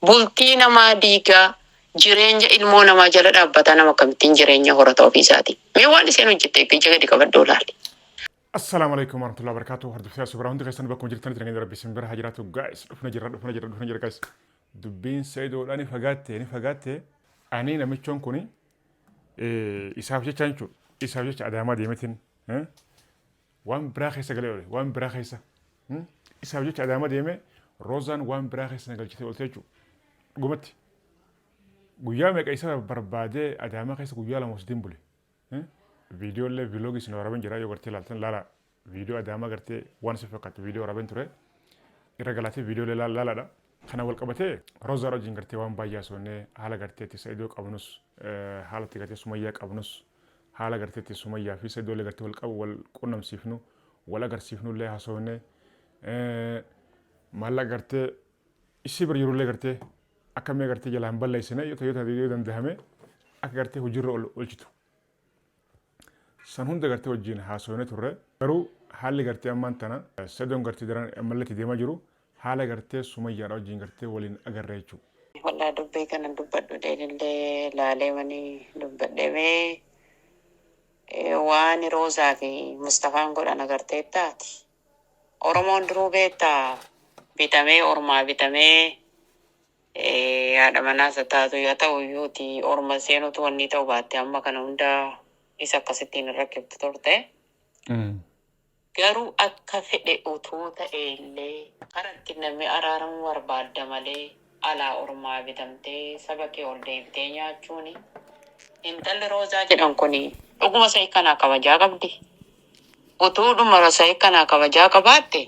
bultii namaa diigaa jireenya ilmoo namaa jala dhaabbata nama kamittiin jireenya horata ofiisaati. Mee waan isheen hojjette ija gadi qabadhoo laali. Assalamu alaikum warahmatullahi wabarakatuh. Hordoftoota suuraa hundi keessan bakka jirtanitti nageenya rabbii isin bira haa jiraatu guys. Dhufna jira guys. Dubbiin Saidoodhaan ni fagaatte ani namichoon kuni isaaf jecha jechuudha. Isaaf jecha Adaamaa deemetiin waan biraa keessa galee oole waan biraa keessa isaaf jecha Adaamaa deeme Roozaan waan biraa keessa na galchitee oolte jechuudha. Dhugumatti guyyaa meeqa isa barbaadee Adaamaa keessa guyyaa lama osoo dimbule. Video le vlog isin waraban jira yoo gartee laaltan laala video Adaamaa gartee waan isa fakkaatu video waraban ture irra galaatee video le laalaadha. Kana wal qabatee Roozaa wajjin gartee waan baay'ee soonnee haala garteetti Saidoo qabnus haala itti gartee Sumayyaa qabnus haala garteetti Sumayyaa fi Saidoo le gartee wal qabu wal qunnamsiifnu wal agarsiifnu illee hasoonnee maalla gartee isii bira yeroo illee gartee akkamii gartee jalaan balleessine yoo dandahame akka gartee hojiirra oolchitu. San hunda gartee wajjin haasofne turre garuu haalli gartee ammaan tana Saidoon gartee daran ammallee deemaa jiru haala gartee Sumayyaadha wajjin gartee waliin agarra jechuudha. Walaa dubbii kana dubbadhu deelillee laalee manii dubbadhee waan Roozaa fi Mustafaan godhan agartee taati. Oromoon duruu beektaa bitamee ormaa bitamee haadha manaasa taatu yoo ta'u iyyuuti orma seenutu wanni ta'u baatte amma kana hundaa isa akkasittiin rakkiftu turte. Garuu akka fedhe utuu ta'ellee karatti namni araaramu barbaadda malee alaa ormaa bitamtee saba kee ol deebitee nyaachuuni. Intalli Roozaa jedhan kuni dhuguma isa kanaa kabajaa qabdi. Utuu dhuma isa kanaa kabajaa qabaatte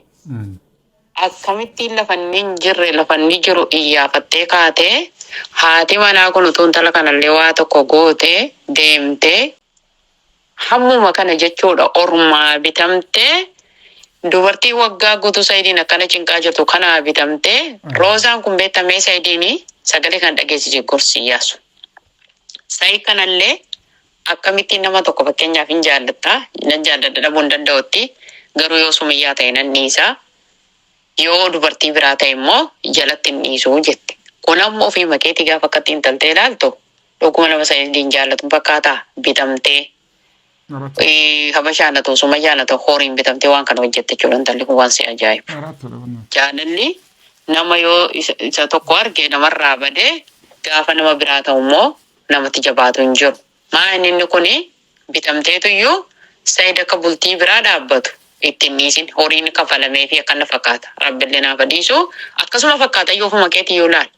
akkamittiin lafanni jiru iyyafattee kaatee haati manaa kun utuu intala kanallee waa tokko gootee deemtee hammuma kana jechuudha ormaa bitamtee dubartii waggaa guutuu Saidiin akkana cinqaa jirtu kana bitamtee Roozaan kun beektamee Saidiin sagalee kan dhageessise gorsi yaasu. Said kanallee akkamittiin nama tokko fakkeenyaaf hin jaallatta nan jaalladha dhabuu hin danda'utti garuu yoo Sumayyaa ta'e nan dhiisa yoo dubartii biraa ta'e immoo jalatti hin dhiisuu jette. Kun ammoo ofii makeetii gaafa akkatti intaltee ilaaltu dhuguma nama Saidiin jaallatu fakkaataa bitamtee. Habashaan ta'u Sumayyaan ta'u horiin bitamtee waan kana hojjette jechuudha intalli kun waan si ajaa'iba. Jaalalli nama yoo isa tokko arge namarraa badee gaafa nama biraa ta'u immoo namatti jabaatu hin jiru. Maa inni kuni bitamteetu iyyuu Said akka bultii biraa dhaabbatu ittiin dhiisin horiin kafalamee fi akkana fakkaata. Rabbillee naaf dhiisu akkasuma fakkaata yoo ofuma keetii yoo ilaali.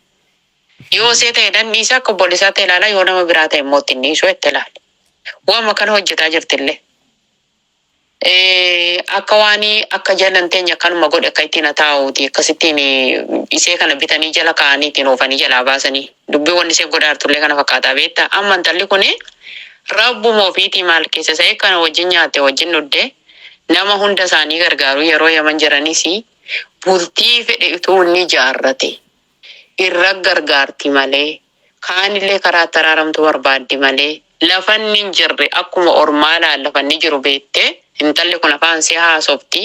Yoo see ta'e dan dhiisa akka obboleessaa ta'e ilaala yoo nama biraa ta'e immoo ittiin dhiisu itti ilaali. Waan kana hojjetaa jirtillee. Akka waanii akka jalan teenya kanuma godhe akka ittiin taa'uuti akkasittiin isee kana bitanii jala kaa'anii ittiin oofanii jalaa baasanii dubbii wanni isee godhaartullee kana fakkaataa beektaa amma intalli kuni rabbuma ofiitii maal keessa isa kana wajjin nyaatte wajjin dhuddee nama hunda isaanii gargaaru yeroo yaman jiranis bultii fedhe utuu inni jaarrate irra gargaarti malee kaanillee karaa taraaramtu barbaaddi malee lafanni hin jirre akkuma ormaa lafanni jiru beettee intalli kun afaan si haasofti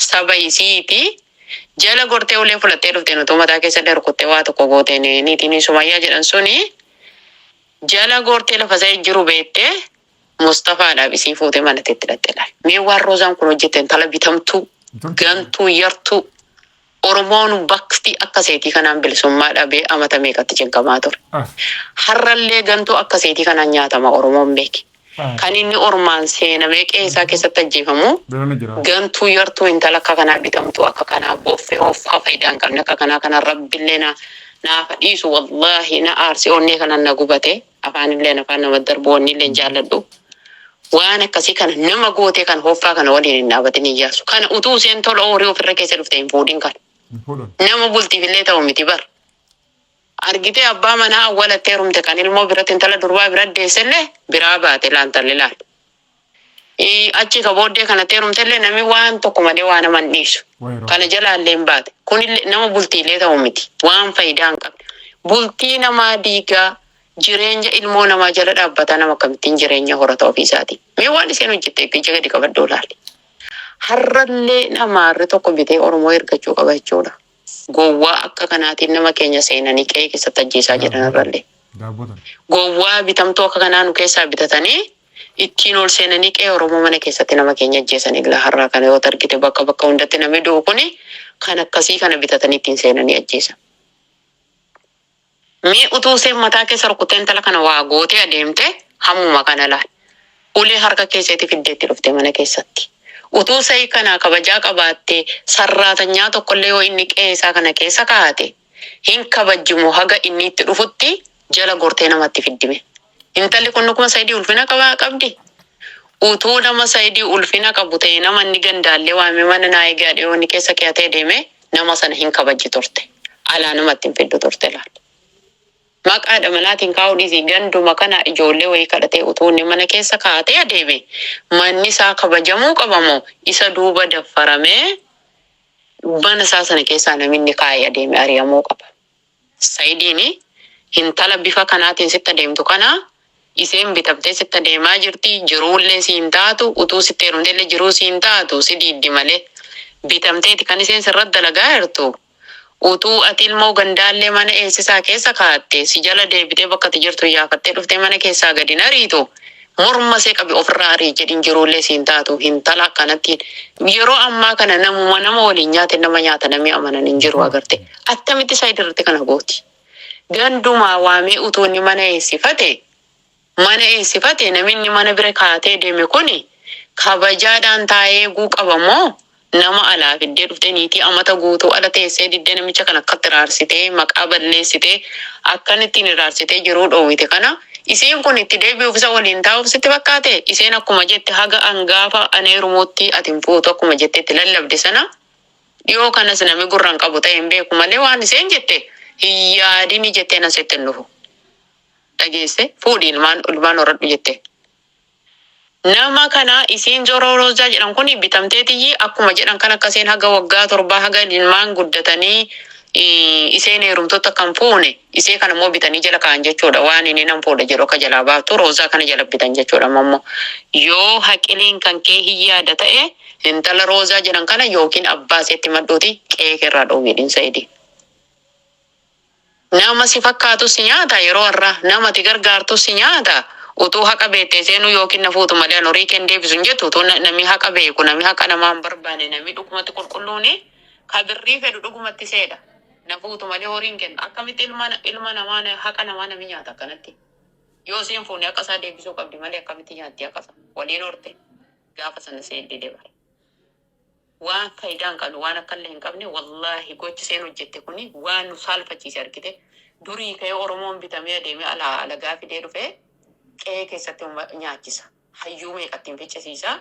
saba isiiti jala gortee ulee fudhattee dhufte nutu mataa keessa darkuttee waa tokko gooteen niitiin Sumayyaa jedhan suni jala gortee lafa isaa jiru beettee Mustafaadhaaf isii fuutee manatti itti hidhattee laal. Mee waan Roozaan kun hojjette intala bitamtuu gantuu yartuu Oromoon bakti akka seetii kanaan bilisummaa dhabee amata meeqatti cinqamaa ture. Har'allee gantuu akka seetii kanaan nyaatama Oromoon beeki. Kan inni ormaan seenamee qeessaa keessatti ajjeefamu gantuu yartuu intala akka kanaa bitamtuu akka kanaa booffee hoofaa faayidaa hin qabne akka kanaa rabbillee naaf dhiisu wallaahi na aarsi onnee kanaan na gubate afaanillee afaan nama darbu onnillee jaalladhu. Waan akkasii kana nama gootee kan hoofaa kana waliin hin dhaabatin ijaasu. Kana utuu isheen tola horii ofirra keessa dhufte hin fuudhin kana. Nama bultiifillee ta'u miti bar. Argitee abbaa manaa awwaalattee heerumte kan ilmoo biratti intala durbaa bira deessellee biraa baate laantallee laal. Achi ka booddee kanatti heerumtellee namni waan tokko malee waan nama hin dhiisu. Kana jalaallee hin baate. Kunillee nama bultiillee ta'u miti. Waan faayidaa hin qabne. Bultii namaa diigaa jireenya ilmoo namaa jala dhaabbata nama kamittiin jireenya horata ofiisaati. Mee waan isheen hojjette ija gadi qabadhoo laali. Har'allee namaarri tokko bitee Oromoo ergachuu qaba jechuudha. Gowwaa akka kanaatiin nama keenya seenanii qe'ee keessatti ajjeesaa jiran irrallee. Gowwaa bitamtuu akka kanaa nu keessaa bitatanii ittiin ol seenanii qe'ee Oromoo mana keessatti nama keenya ajjeesan illaa har'aa kana yoo argite bakka hundatti namni du'u kuni kan akkasii kana bitatanii ittiin seenanii ajjeesan. Mee utuu isheen mataa keessa rukuttee intala kana waa gootee adeemte hammuma kana laal. Ulee harka keessatti fiddeetti dhufte mana keessatti. Utuu sa'ii kana kabajaa qabaattee sarraatanyaa tokkollee yoo inni qe'ee isaa kana keessa kaa'ate hin kabajjimu haga inni itti dhufutti jala gortee namatti fiddime. Intalli kun nukuma Saayidii ulfina qabdi. Utuu nama Saayidii ulfina qabu ta'e nama inni gandaallee waamee mana naa eegaa dhiyoonni keessa keeyatee deeme nama sana hin kabajji turte. Alaa namatti hin fiddu turte laal. Maqaadha manaatiin kaa'uu dhiisii ganduma kana ijoollee wayii kadhatee utuu inni mana keessa kaa'atee adeeme manni isaa kabajamuu qabamoo isa duuba daffaramee mana isaa sana keessaa namni kaa'ee adeeme ari'amuu qaba. Saayidiin intala bifa kanaatiin sitti adeemtu kana iseen bitamtee sitti adeemaa jirti jiruullee siin taatu utuu sitti heerumteellee jiruu siin taatu si diiddi malee bitamteeti kan iseen sirratti dalagaa jirtu. Utuu ati ilmoo gandaallee mana eessisaa keessa kaa'atte si jala deebitee bakka ati jirtu yaafattee dhuftee mana keessaa gadi nariitu morma see qabi ofirraa arii jedhin jiruullee siin taatu intala akkanattiin yeroo ammaa kana nama waliin nyaate nama nyaata namni amanan hin jiru agarte attamitti Saayidii irratti kana gooti. Gandumaa waamee utuu inni mana eessifate namni mana bira kaatee deeme kuni kabajaadhaan taa'ee eeguu qabamoo nama alaa fiddee dhuftee niitii amata guutuu ala teessee diddee namicha kan akkatti raarsitee maqaa balleessitee akkanittiin raarsitee jiruu dhoowwite kana iseen kun itti deebi'uuf isa waliin taa'uuf sitti fakkaate iseen akkuma jette haga angaafa aneerumuutti atin fuutu akkuma jette itti lallabde sana dhiyoo kanas nami gurraan qabu ta'e hin beeku malee waan iseen jette hin yaadini jettee na setti hin dhufu. Dhageesse fuudhi ilmaan horadhu jette. Nama kana isiin Zororozaa jedhan kun bitamteetiyyi akkuma jedhan kan akkaseen haga waggaa 7 haga ilmaan guddatanii iseen heerumtoota kan fuune isee kana immoo bitanii jala kaa'an jechuudha waan inni nan fuudha jedhu akka jalaa baaftu Roozaa kana jala bitan jechuudha ammoo yoo haqiliin kan kee hin yaada ta'e intala Roozaa jedhan kana yookiin abbaa seetti madduuti qe'ee irraa dhoowwiidhin Saayidii. Nama si fakkaatu si nyaata yeroo har'aa namatti gargaartu si nyaata. Utuu haqa beektee seenuu yookiin na fuutu malee horii kee deebisu hin jettu utuu namni haqa beeku namni haqa namaa hin barbaane namni dhugumatti qulqulluuni kabirrii fedhu dhugumatti seedha. Na fuutu malee horiin kenna akkamitti ilma namaa haqa namaa namni nyaata akkanatti. Yoo seen fuunee akka isaa deebisuu qabdi malee akkamitti nyaatti akka isaa waliin horte gaafa sana seeddee deebare. Waan faayidaan qabu waan akkallee hin qabne wallaahi gochi seen hojjette kuni waan nu saalfachiise argite durii ka'ee Oromoon bitamee adeemee alagaa fidee dhufee. Qe'ee keessatti nyaachisa. Hayyuu meeqattiin ficcisiisa.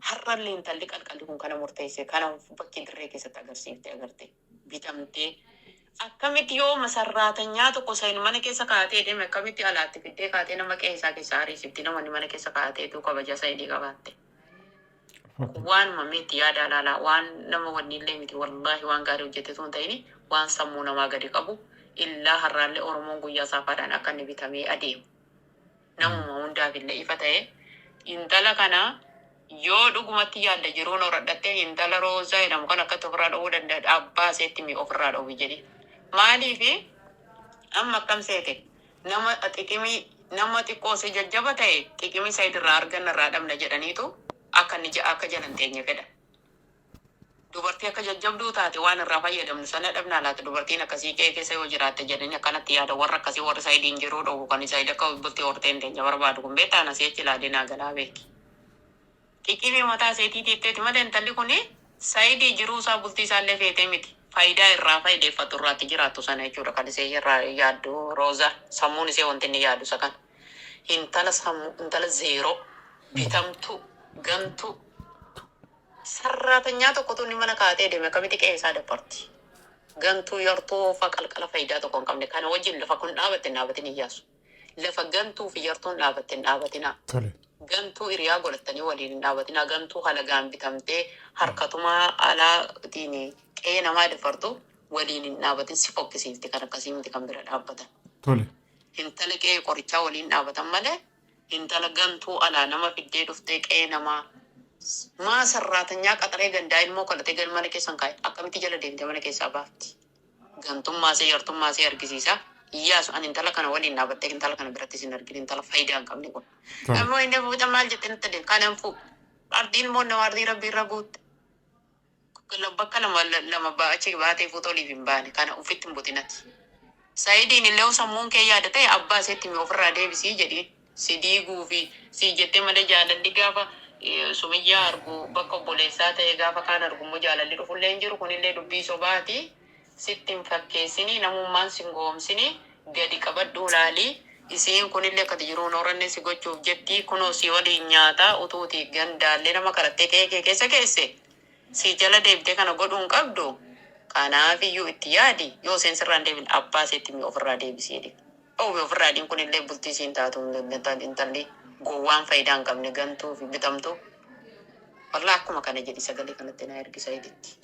Har'allee intalli qalqalli kun kana murteesse kana bakki dirree keessatti agarsiifte agarte bitamtee akkamitti yoo masarraatanyaa tokko sayin mana keessa kaatee deeme akkamitti alaatti fiddee kaatee nama qe'ee isaa keessa hariisifti namni mana keessa kaateetu kabaja Saayidii qabaatte. Waan mameetti yaada alaalaa waan nama wanniillee miti wallaahi waan gaarii hojjettetu hin ta'ini waan sammuu namaa gadi qabu illaa har'aallee Oromoon guyyaa saafaadhaan akka inni bitamee adeemu. Namuma hundaaf illee ifa ta'e intala kana yoo dhugumatti yaadda jiruun horadhattee intala Roozaa jedhamu kan akkatti ofirraa dhowwuu danda'a abbaa seetti mi ofirraa dhowwi jedhe. Maaliifi amma akkam seete nama xiqqoo si jajjaba ta'e xiqqimi Saayidirraa arganna irraa dhabna jedhaniitu akka jalan teenye fedha. Dubartii akka jajjabduu taate waan irraa fayyadamnu sana dhabnaa laata dubartiin akkasii qe'ee keessa yoo jiraatte jedhanii akkanatti yaada warra akkasii warra Saayidiin jiruu dhowwu kan Saayidii akka bultii horteen teenya barbaadu kun beektaan asii achi ilaalee naa galaa beeki. Xiqqimii mataa seetii tiitteeti malee intalli kun Saayidii jiruu isaa bultii isaallee feetee miti. Faayidaa irraa fayideeffatu irraatti jiraattu sana jechuudha kan isee irraa yaaddu Roozaa sammuun isee wanti inni yaadu isa kan. Intala zeeroo bitamtu gantu. Sarraatanyaa tokkotu inni mana kaatee deeme akkamitti qe'ee isaa dabarti. Gantuu yartuu qalqala faayidaa tokko hin qabne kana wajjin lafa kun dhaabatte dhaabatin iyyaasu. Lafa gantuu fi yartuun dhaabatte dhaabatina. Gantuu hiriyaa godhattanii waliin hin dhaabatina. Gantuu halagaan bitamtee harkatumaa alaatiin qe'ee namaa dabartu waliin hin dhaabatin si fokkisiifti kan akkasii miti kan bira dhaabbatan. Intala qe'ee qorichaa waliin dhaabatan malee intala gantuu alaa nama fiddee dhuftee qe'ee namaa. Maa sarraatanyaa qaxaree gandaa immoo kadhatee mana keessan kaa'e akkamitti jala deemte mana keessaa baafti. Gantummaa see yartummaa see argisiisa. Iyyaasu ani intala kana waliin dhaabattee intala kana biratti sin argin intala faayidaa hin qabne kun. Ammoo inni fuuta maal jettee nutti adeemu kanan fuu. Ardiin moo nama ardii rabbii irra guutte. Bakka lama achi baatee fuuta oliif hin baane kana ufitti hin butinati. Sayidiin illee sammuun kee yaada ta'e abbaa seetti mi ofirraa deebisii jedhiin. Si diiguu fi si jettee malee jaalalli gaafa sumiyyaa argu bakka obboleessaa ta'e gaafa kaan argummoo jaalalli dhufullee hin jiru kunillee dubbii sobaati. Sitti hin fakkeessini namummaan sin goomsini gadi qabadhu laalii. Isiin kunillee akkati jiruun horanne si gochuuf jetti kunoo si waliin nyaata utuuti gandaallee nama karattee kee keessa keesse. Si jala deebitee kana godhuun qabdu. Kanaafiyyuu itti yaadi yoo seensirraan deebin abbaa seetti mi ofirraa deebisii jedhe. Ofirraa dhiin kunillee bultii siin taatu intalli gowwaan faayidaa hin qabne gantuu fi bitamtu. Wallaa akkuma kana jedhi sagalee kanatti na ergisa editti.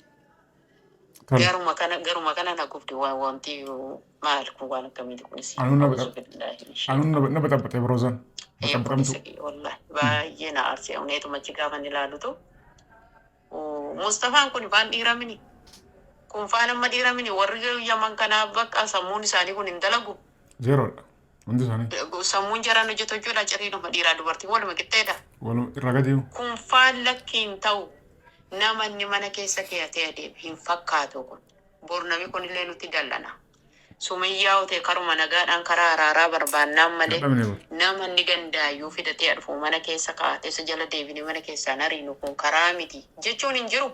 Garuma kana na gubdi wanti maal kun waan akkamiiti kunis. Anuun na baxabbaxee biroozan. Wallaahi baay'ee na aarsee uneetuma achi gaafa ni ilaalutu. Mustafaan kun waan dhiiramini. Kun faan amma dhiiramini warri yaman kanaaf bakka sammuun isaanii kun hin dalagu. Zeeroodha. Hundi isaanii. Sammuun jaraan hojjetu jechuudha ciriidhuma dhiiraa dubartii waluma qixxeedha. Irraa gadi kun faan lakkiin ta'u namanni mana keessa keeyatee adeeme hin fakkaatu kun. Bornami kunillee nutti dallana. Sumiyyaa otee karuma nagaadhaan karaa araaraa barbaannaan malee namanni gandaayyuu fidatee dhufu mana keessa kaa'atee jala deebine mana keessaan ariinu kun karaa miti jechuun hin jiru.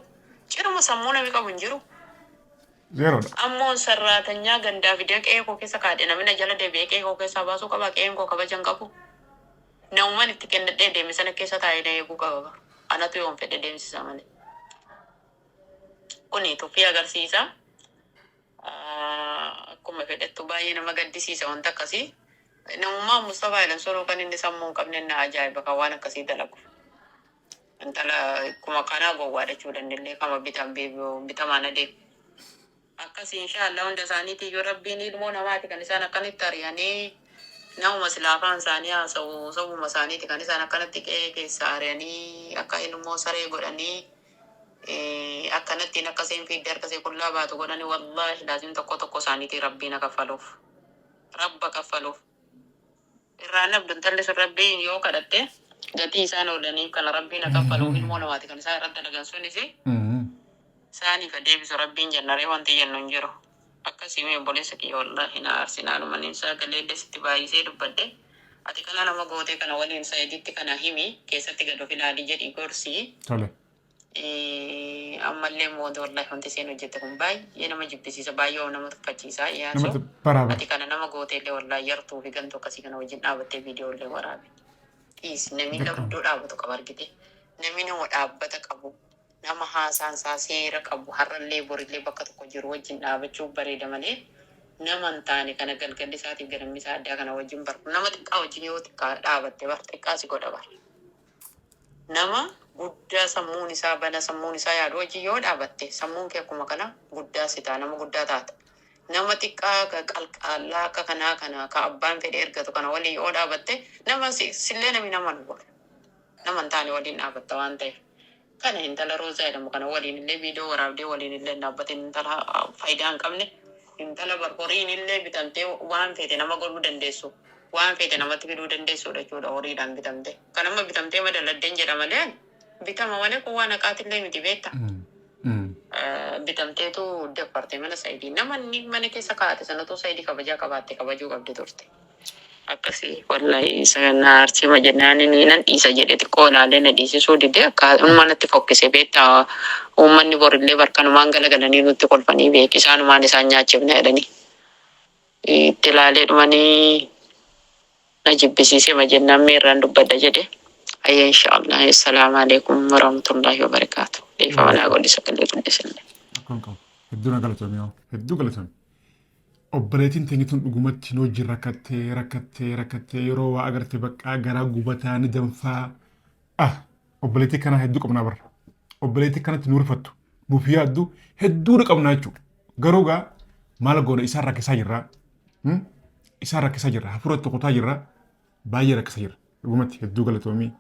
Ciruma sammuu nami qabu hin jiru. Zeeroodha. Ammoo sarraatanyaa gandaa fidee qe'ee koo keessa kaadhe namni jala deebi'ee qe'ee koo keessaa baasuu qaba qe'een koo kabajan qabu. Nauman itti kennadhee deeme sana keessa taa'ee na eeguu qaba. Anatu yoon fedhe deemsisa malee. Kuni tuffii agarsiisa. Akkuma fedhettu baay'ee nama gaddisiisa wanta akkasii. Namummaa Mustafaa jedhan soroo kan inni sammuu hin qabne na ajaa'iba kan waan akkasii dalagu. Intala akkuma kanaa gowwaadhachuu dandeenye kama bitamaan adeemu. Akkasii inshaallah hunda isaaniitii yoo rabbiin ilmoo namaati kan isaan akkanitti ari'anii namuma silaafaan isaanii haasa'u sabuma isaaniiti kan isaan akkanatti qe'ee keessa ari'anii akka ilmoo saree godhanii akkanattiin akkasiin fiidde harkasee qullaa baatu godhanii wallaahi laazim tokko isaaniitii rabbiin kaffaluuf. Rabba kaffaluuf. Irraa nabdu intalli sun rabbiin yoo kadhatte gatii isaan oolanii kana rabbiin kaffaluuf ilmoo namaati kan isaan irratti dalagan sunis isaaniif adeebisu rabbiin jannaree wanti jennu hin jiru. Akkasii mee obboleessa kiyya wallaahi na aarsinaan maniinsaa galeellee sitti baay'isee dubbadde. Ati kana nama gootee kana waliin sayiditti kana himi keessatti gad of ilaalii jedhii gorsii. Tole. Ammallee mootii wallaahi wanti isheen hojjette kun baay'ee nama jibbisiisa baay'ee nama tuffachiisa. Namatti baraaba. Ati kana nama gooteellee wallaahi yartuu fi gantuu akkasii kana wajjin dhaabattee viidiyoollee waraabe. Namni qabduu dhaabatu qaba argite. Namni nama dhaabbata qabu. Nama haasaan isaa seera qabu har'allee borillee bakka tokko jiru wajjin dhaabachuuf bareeda malee nama hin taane kana galgalli isaatiif garammi isaa addaa kana wajjin baru nama xiqqaa wajjin yoo xiqqaa dhaabatte bar xiqqaa si godha bar. Nama guddaa sammuun isaa bana sammuun isaa yaadu wajjin yoo dhaabatte sammuun kee akkuma kana guddaa si ta'a nama guddaa taata. Nama xiqqaa qalqallaa akka kanaa kana ka abbaan fedhe ergatu kana waliin yoo dhaabatte nama sillee nami nama nu godha. Nama hin taane waliin dhaabatta waan ta'eef. Kana intala Roozaa jedhamu kana waliin illee viidiyoo waraabdee waliin illee dhaabbatee intala faayidaa hin qabne intala horiin illee bitamtee waan feete nama godhuu dandeessu waan feete namatti fiduu dandeessudha jechuudha horiidhaan bitamte. Kan amma bitamtee madalladdeen jedha malee bitama malee kun waan haqaatillee miti beekta. Bitamteetu dabartee mana sayidii namanni mana keessa kaa'ate sanatu sayidii kabajaa qabaatte kabajuu qabdi turte. Akkasii wallaahi sagannaa arsii majannaan inni nan dhiisa jedhe xiqqoo ilaalee na dhiisisuu didee akka uummanatti fokkisee beektaa uummanni borillee barkanumaan galagalanii nutti kolfanii beek isaanumaan isaan nyaachifna jedhanii itti ilaalee dhumanii na jibbisiisee majannaan meerraan dubbadda jedhe ayya inshaallah assalaamu alaikum warahmatullahi wabarakaatu dhiifama naa godhi sagalee qulleessillee. Hedduu galatame. Obboleettiin teenyituun dhugumatti nu wajjin rakkattee yeroo waa agarte bakka garaa gubataa ni danfaa. Obboleettii kana hedduu qabnaa barra. Obboleettii kanatti nu rifattu nuuf yaaddu hedduudha qabnaa jechuudha. Garuu gaa maal goona isaan rakkisaa jirraa. Isaan rakkisaa jirra hafuuratti tokkotaa jirra baay'ee rakkisaa jirra. Dhugumatti hedduu galatoomii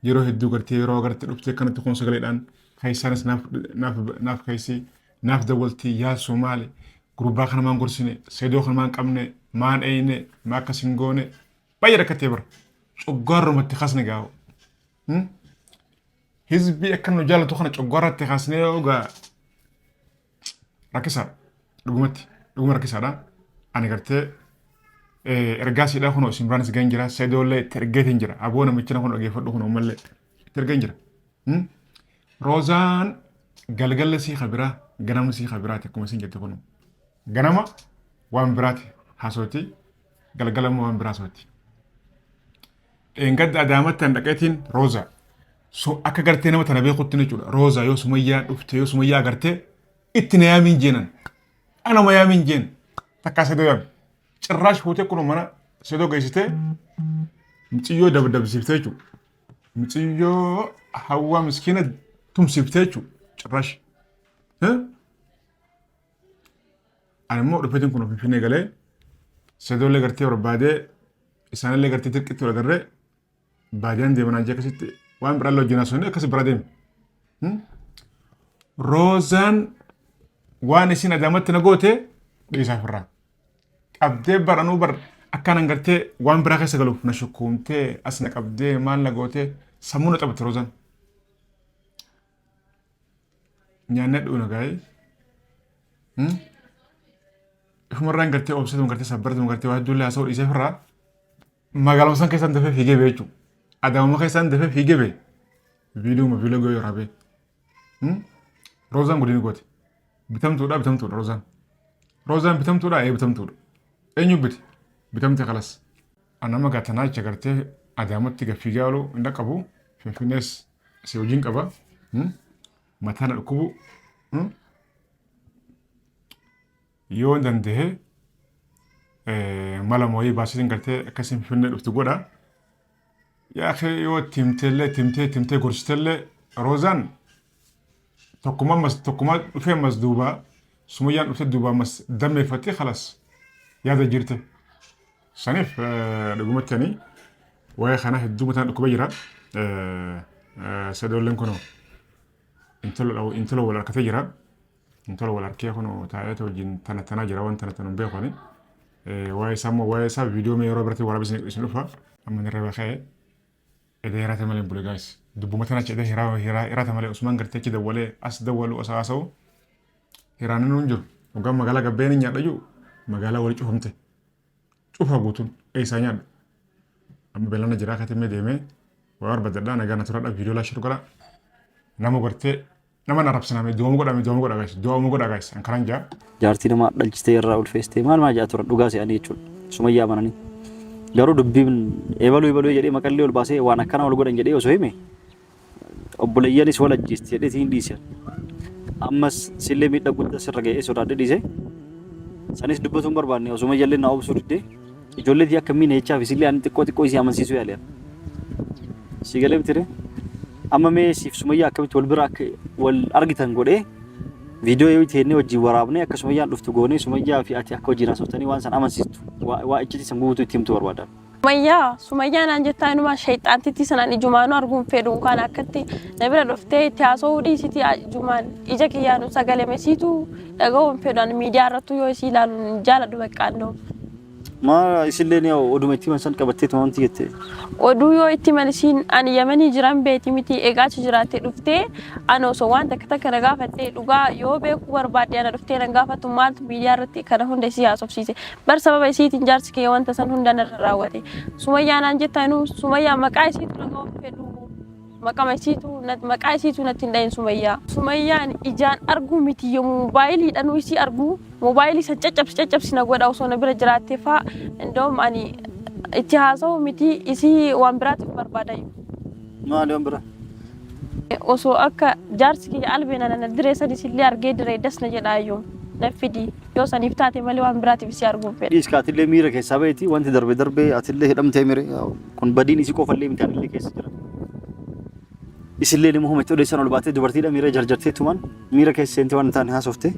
yeroo hedduu gartee yeroo agarte dhuftee kanatti kun sagaleedhaan kaayisaanis naaf kaayisii naaf dawwaltii yaa Somaali. gurbaa kana maan gorsine seedoo kana maan qabne maan eeyne maa akkas hin goone baay'ee rakkatee bara coggaarrumatti kasne gaawo hizbii akka nu jaalatu kana coggaarratti kasnee ogaa rakkisaadha dhuguma rakkisaadha ani gartee ergaa siidhaa kun isin biraanis gan jira seedoollee itti ergeetiin jira aboo namichina kun dhageeffadhu kun uummallee itti ergeen jira roozaan galgalla sii kabiraa ganamni sii kabiraati akkuma isin jette kun ganama waan biraati haasooti galgala immoo waan biraa sooti gadda adaamatti an dhaqeetiin roozaa so akka gartee nama tana beekutti jechuudha roozaa yoo sumayyaa dhufte yoo sumayyaa agartee itti na yaamiin jeenan anama yaamiin jeen takkaa seedoo yaami ጭራሽ ሆቴ ኩኖ ማና ሴዶ ገይስቴ ምጽዮ ደብደብ ሲፍቴቹ ምጽዮ ሐዋ ምስኪነ ቱም ሲፍቴቹ ጭራሽ አንሞ ዱፈትን ኩኖ ፊፊኔ ገለ ሴዶ ለገርቴ ወርባዴ ኢሳነ ለገርቴ ትርቅት ወረገረ ባዲያን ደመናጀ ከሲት ዋን ብራሎ ጂናሶነ ከስ ብራዴም ሮዛን ዋን ሲና ዳመት ነጎቴ ዲሳፍራ qabdee baranuu bar akkaan gartee waan biraa keessa galuuf na shukkuumtee as na qabdee maal na gootee sammuu na xabate roozaan. Nyaanni dhuuna gaa'ee ifumarraan gartee obseetuun gartee sabbaratuun gartee waa hedduullee haasa'uu dhiisee firraa magaaluma san keessaan dafee fiigee bee jechuudha. Adaamuma keessaan dafee fiigee bee viidiyoo waraabee roozaan godini goote bitamtuudha roozaan. Roozaan bitamtuudha bitamtuudha. Eenyu bitamte kalas anama gatanaa jecha gartee adaamatti gaffii gaalu hin dhaqqabu finfinnees si hojiin qaba mataa na dhukkubu yoo danda'e mala mooyii baasitiin gartee akkasiin finfinnee dhuftu godha yaa yoo timtee gorsitellee roozaan tokkuma dhufee mas duubaa sumayyaan dhufte duubaa mas dammeeffattee kalas yaada jirte saniif dhugumattanii waa'ee kana hedduu mataan dhukkuba jira seedoolleen kun intala wal harkatee jira intala wal harkee kun taa'ee wajjin tanaa jira waan tana tanuun beekani waa'ee isaa viidiyoo mee yeroo biratti waraabessan isin dhufa amma nirra bakee edee hiraate malee bule gaayis dubbuma tana jedhee hiraate malee usmaan gartee achi dawwalee as dawwalu as haasa'u hiraanni nuun jiru hoggaan magaalaa gabbeen nyaadhayyuu magaalaa wali cufamte cufa guutuun eessaa nyaadha amma beelana jiraa katimee deemee waa barbaaddadhaa nagaa na turadha viidiyoo laashir godha nama gartee nama na rabsiname doomu godha gaayis ankaran jaa jaartii nama dhalchistee irraa ulfeestee maal maa jaa turan dhugaa se'anii jechuudha sumayyaa amananii garuu dubbiin eebaluu jedhee maqallee ol baasee waan akkana ol godhan jedhee osoo hime obboleeyyanis wal ajjeesti jedheetiin dhiise ammas sillee miidhaa guddaa sirra ga'ee sodaadhee dhiise sanis dubbatuun barbaanne osuma jallee na obsuu didde ijoolleetii akka miina jechaa fi sillee ani xiqqoo isii amansiisuu yaaleera. Si galee bitire amma mee siif sumayyaa akkamitti wal bira akka wal argitan godhee viidiyoo yoo itti wajjin waraabnee akka sumayyaan dhuftu goonee sumayyaa fi ati akka wajjin haasoftanii waan san amansiistu waa iccitii san guutuu itti himtu barbaada. Sumayyaan aan jettaa inuma shayxaantitti sanaan ijumaanuu arguun fedhuun kan akkatti na bira dhuftee itti haasa'uu dhiisiti ijumaan ija kiyyaanu sagalemesiitu dhaga'uun fedhan miidiyaa irrattu yoo isii ilaaluun jaaladhu baqqaannoo. Maa isillee ni oduma itti mansan qabattee tumaanti jette. Oduu yoo itti manisiin ani yamanii jiran beeti miti eegaachi jiraattee dhuftee ani osoo waan takka na gaafattee dhugaa yoo beekuu barbaadde ana dhuftee na gaafattu maaltu miidiyaa irratti kana hunda isii haasofsiise bar sababa isiitiin jaarsi kee wanta san hunda narra raawwate sumayyaan aan jettaanu sumayyaa maqaa isiitu dhaga'uun fedhu maqaa isiitu natti hin dhahin sumayyaan ijaan arguu miti yoo moobaayiliidhaan isii arguu moobaayilii san caccabsi na godha osoo na bira jiraattee faa indoom ani itti haasa'u miti isii waan biraatiif barbaada. Maali waan biraa? Osoo akka jaarsi kee albeena na direessan isillee argee diree dasna jedhaayyuu na fidi yoo saniif taate malee waan biraatiif isii arguun fedha. Dhiiska atillee miira keessaa baheeti wanti darbee atillee hidhamtee mire kun badiin isii qofallee miti anillee keessa jira. Isillee immoo humna odeessan ol baatee dubartiidha miira jarjartee tuman miira keessa seentee waan taane haasofte.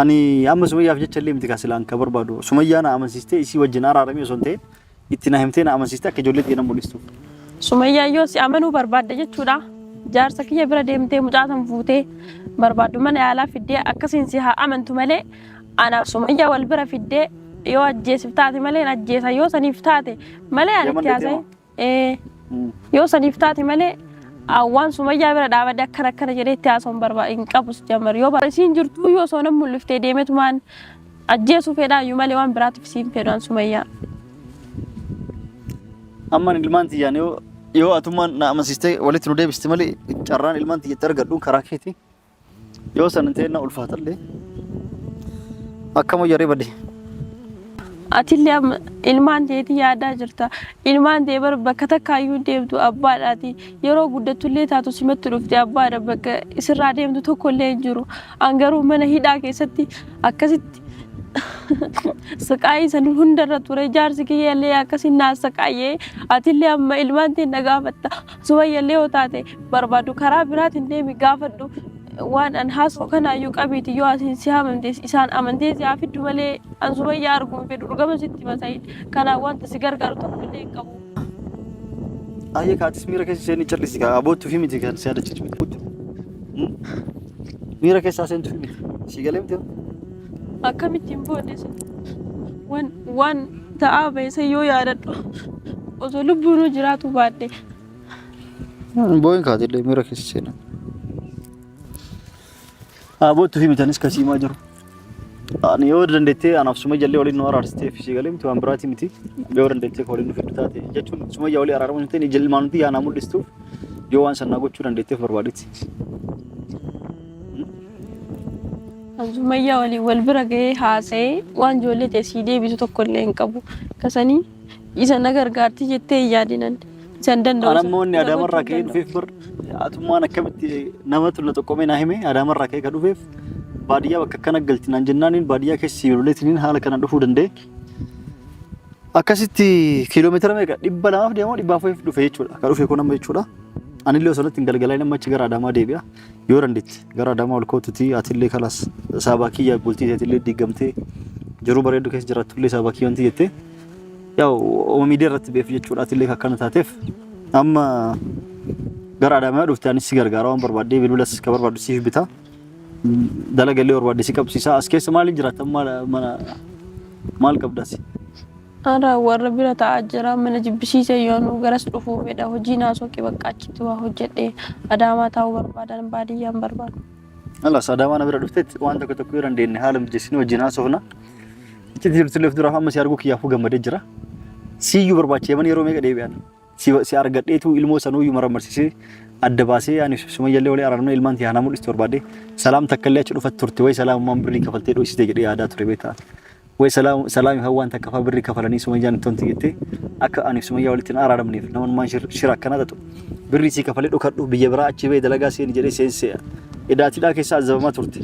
Ani amma sumayyaaf jecha illee miti kaasilaan ka barbaadu sumayyaa na amansiistee isii wajjin araaramee osoo hin ta'in itti na himtee na amansiistee akka ijoollee xiyyeena mul'istu. Sumayyaa yoo si amanuu barbaadda jechuudha. Jaarsa kiyya bira deemtee mucaasan fuutee barbaaddu mana yaalaa fiddee akkasiin si haa amantu malee Ana Sumayyaa wal bira fiddee yoo ajjeesif taate malee ajjeesa yoo saniif taate malee ani itti haasa'e yoo saniif taate malee awwaan Sumayyaa bira dhaabadde akkana jedhee itti haasa'uun barbaada hin qabus jamar yoo barsiin jirtu yoo soona mul'iftee deemetumaan ajjeesuu fedhaayyuu malee waan biraatiif siin fedhaan Sumayyaa. Amman ilmaan tiyyaan yoo atummaan na amansiistee walitti nu deebiste malee carraan ilmaan tiyyatti argadhuun karaa keeti yoo san ta'e na ulfaatallee akkama yaree badde. Atillee ilmaan teetii yaadaa jirta. Ilmaan tee bakka takkaayyuu deemtu abbaadhaati. Yeroo guddattullee taatu simatti dhufte abbaadha bakka isirraa deemtu tokkollee hin jiru. Angaruu mana hidhaa keessatti akkasitti saqaayii san hundarra ture jaarsi kiyyaallee akkasiin naa saqaayee atillee amma ilmaan tee na gaafatta. Sumayyaallee yoo taate barbaadu karaa biraatiin deemi gaafadhu. Waan an haasoo kanaayyuu qabiiti yoo asiin si amantees isaan amantee si hafiddu malee an Sumayyaa arguun fedhu dhugama sitti masayin kanaan wanta si gargaaru tokkollee hin qabu. Ayyee kaatis miira keessa isheen callisi aboottuu fi miti kan si yaadachiisu miti. Miira keessaa seentu fi miti si galee miti. Akkamittiin boodde waan ta'aa beese yoo yaadadhu osoo lubbuun jiraatu baadde. Booyin kaatillee miira keessa seenaa. Aboottuu fi mitanis kasiimaa jiru. Ani yoo dandeettee anaaf Sumayyaa waliin nu araarstee fi galee miti waan biraati miti. Yoo dandeettee waliin nu fiddu taate jechuun Sumayyaa walii araaramu hin ta'in ijji ilmaan nuti yaanaa mul'istuuf yoo waan sannaa gochuu dandeetteef barbaadetti. Sumayyaa waliin wal bira gahee haasa'ee waan ijoollee teessii deebisu tokkollee hin qabu. Kasanii isa na gargaarti jettee hin yaadinan. Isan danda'u. Anamoonni Adaamarraa ka'ee dhufeef bar atummaan akkamitti namatu na tokkomee naa hime Adaamarraa ka'ee ka dhufeef baadiyyaa bakka akkana galtinaan jennaaniin baadiyyaa keessa sibiiloleetiniin haala kana dhufuu danda'e. Akkasitti kiiloomeetira meeqa 200 deemoo 400 dhufe jechuudha. Ka dhufe kun amma jechuudha. Anillee osoo hin galgalaa nama achi gara Adaamaa deebi'a. Yoo dandeetti gara Adaamaa ol kootuti atillee kalas saabaa kiyya bultii atillee diigamtee jiruu bareedduu keessa jiraatullee saabaa kiyya wanti jettee yaa'u miidiyaa irratti beef jechuudha atillee akkana taateef amma gara Adaamaa dhufte anis si gargaara waan barbaadde bilbilas ka barbaaddu siif bita dalagallee barbaadde si qabsiisa as keessa maaliin jiraata maal qabdaasi. Ara warra bira ta'aa jira mana jibbisiisee yoonu garas dhufuu fedha hojii naasooqi bakka achitti waa hojjedhee Adaamaa taa'uu barbaadan baadiyyaan barbaadu. Alas Adaamaa na bira dhufteetti waan tokko yoo dandeenye haala mijeessine wajjin haasofna. Itti jirtilleef dura amma si arguu kiyyaafuu gammadee jira. Siyyuu barbaachee man yeroo meeqa deebi'an. Si argadheetu ilmoo sanuuyyuu maramarsisee adda baasee ani Sumayyaallee walii araarna ilmaan tiyaanaa mul'istu barbaade salaam takkallee achi dhufat turte way salaamummaan birrii kafaltee dho'isite jedhee yaadaa ture beektaa. Way salaami hawwaan takkafa birrii kafalanii Sumayyaan itti jettee akka ani Sumayyaa walitti araaramneef namoonni shira akkana ta'u birrii si kafalee dhokadhu biyya biraa achi bee dalagaa seeni jedhee seensee edaatiidhaa keessa azabamaa turte.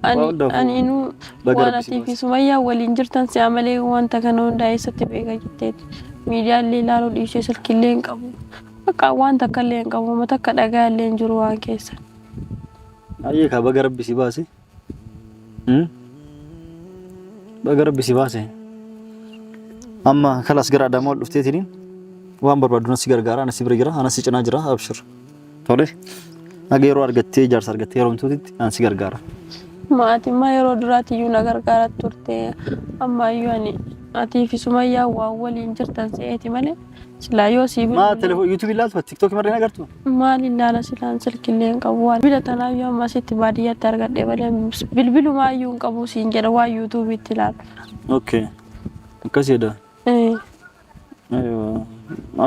Ani inu waanati fi Sumayyaa waliin jirtan si amalee wanta kana hundaa eessatti beeka jetteeti. Miidiyaallee ilaaluu dhiisee silkillee hin qabu. Bakka waan takkallee hin qabu mata akka dhagaallee hin jiru waan keessa. Ayyee ka baga rabbi si baase. Baga rabbi si baase. Amma kalas gara Adaamaa ol dhufteetiniin waan barbaadu nasi gargaara nasi bira jira anasi cinaa jira abshir. Tole. Naga yeroo argattee jaarsa argattee yeroo hunduutti ansi gargaara. Maatiin yeroo duraatti iyyuu na gargaara turte amma iyyuu ani ati fi Sumayyaa waan waliin jirtan se'eeti malee silaa yoo si telefoon YouTube ilaaltu TikTok marreen agartu maal ilaala silaan silkillee hin qabu waan bira tanaayyuu amma sitti baadiyyaatti argadhe malee bilbilumaa iyyuu hin qabu siin jedha waan YouTube itti ilaalu. Okay. Akkasiidha.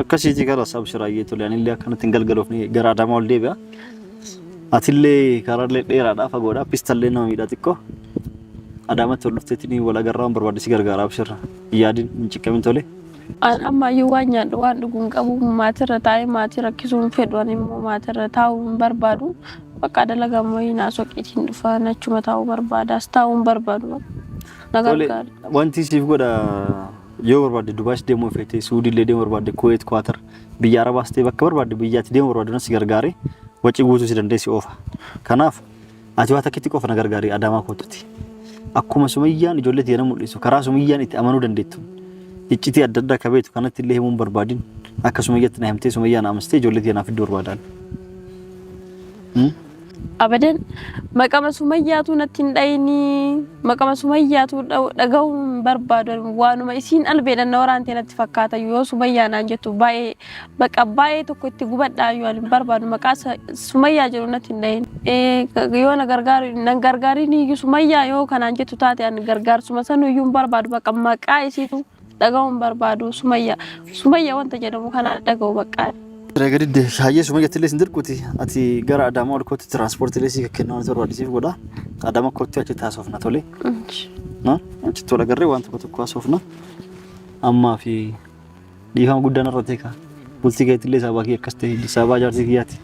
Akkasiiti kalas abshiraayyee tole anillee akkanatti hin galgaloofne gara Adaamaa ol deebi'a. Atillee karaalee dheeraadhaa fagoodhaa pistallee nama miidhaa xiqqoo Adaamaatti ol dhufteetiin wal agarraa waan barbaadde si gargaara abshirra yaadiin hin ciqqamin tole. Amma iyyuu waan nyaadhu waan dhugu hin qabu maatirra taa'ee maatii rakkisuun fedhan immoo maatirra taa'uu hin barbaadu bakka dalagaa mooyii naasoqiitiin dhufaan achuma taa'uu barbaadaas taa'uu hin barbaadu. Wanti siif godha yoo barbaadde Dubaay deemuu feetee Suudiillee deemuu barbaadde Kuwait Kwaatar biyya Arabaas ta'e bakka barbaadde biyyaatti deemuu barbaaddu si gargaare wacii guutuu si dandeessi oofa. Kanaaf ati waa takkitti qofa na gargaari Adaamaa kootutti. Akkuma Sumayyaan ijoollee tiyyana mul'isu karaa Sumayyaan itti amanuu dandeettu. Iccitii adda addaa kabeetu kanatti illee himuun barbaadin akka Sumayyaatti na himtee Sumayyaan amastee ijoollee tiyyanaaf iddoo barbaadan. abadan maqama sumayyaatu natti hin dhayini maqama sumayyaatu dhaga'uun barbaadu waanuma isiin albeedhan waraantee natti fakkaata yoo sumayyaa naan jettu baay'ee baqa baay'ee tokko itti gubadhaa yoo ani barbaadu maqaa sumayyaa jedhu natti hin dhayini yoo na gargaarini sumayyaa yoo kanaan jettu taate ani gargaarsuma sanuu iyyuu barbaadu baqa maqaa isiitu dhaga'uun barbaadu sumayyaa wanta jedhamu kana dhaga'u baqa Regarding the highest way to listen to Kuti at the Gara Adama or transport list, you cannot receive Goda. Adama Kotu task of Natoli. No, and to a gary want to go to Kwas of no. Amafi. Do you have good dinner? Roteka. Pulsigate Lisa Waki Casti, Savaja Zigiati.